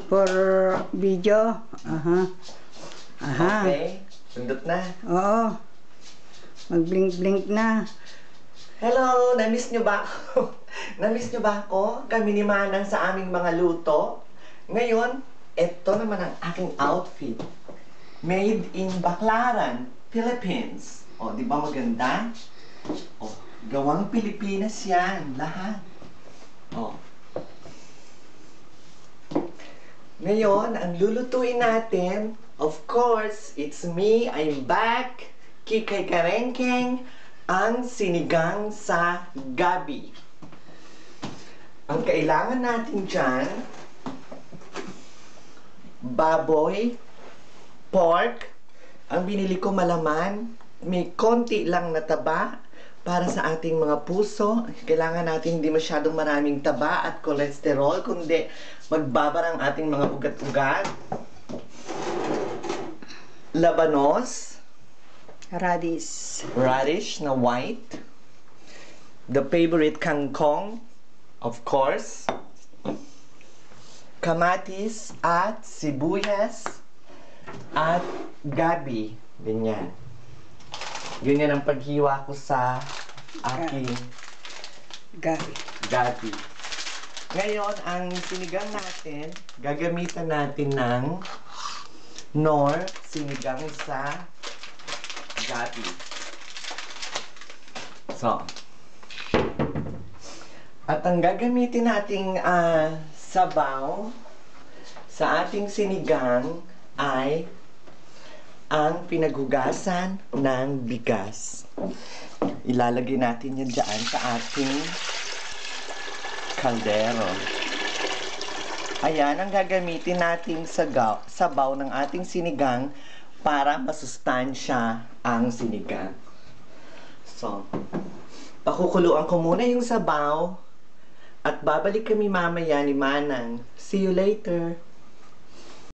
For video. Aha. Okay, sundot na. Oo. Mag-blink-blink na. Hello, na-miss nyo ba ako? Na-miss nyo ba ako? Kami ni Manang sa aming mga luto. Ngayon, ito naman ang aking outfit. Made in Baclaran, Philippines. O, di ba maganda? O, gawang Pilipinas yan, lahat. O. Ngayon, ang lulutuin natin, of course, it's me, I'm back. Kikay Karengkeng, ang sinigang sa gabi. Ang kailangan natin dyan, baboy, pork, ang binili ko malaman, may konti lang na taba para sa ating mga puso. Kailangan natin hindi masyadong maraming taba at kolesterol, kundi magbabara ang ating mga ugat-ugat. Labanos, radish na white, the favorite kangkong, of course, kamatis at sibuyas at gabi. Ganyan. Ganyan ang paghiwa ko sa aking gabi. Ngayon, ang sinigang natin, gagamitan natin ng Knorr sinigang sa gabi. So, at ang gagamitin nating sabaw sa ating sinigang ay ang pinaghugasan ng bigas. Ilalagay natin yan dyan sa ating kaldero. Ayan ang gagamitin nating sabaw ng ating sinigang para masustansya ang sinigang. So, pakukuluan ko muna yung sabaw at babalik kami mamaya ni Manang. See you later!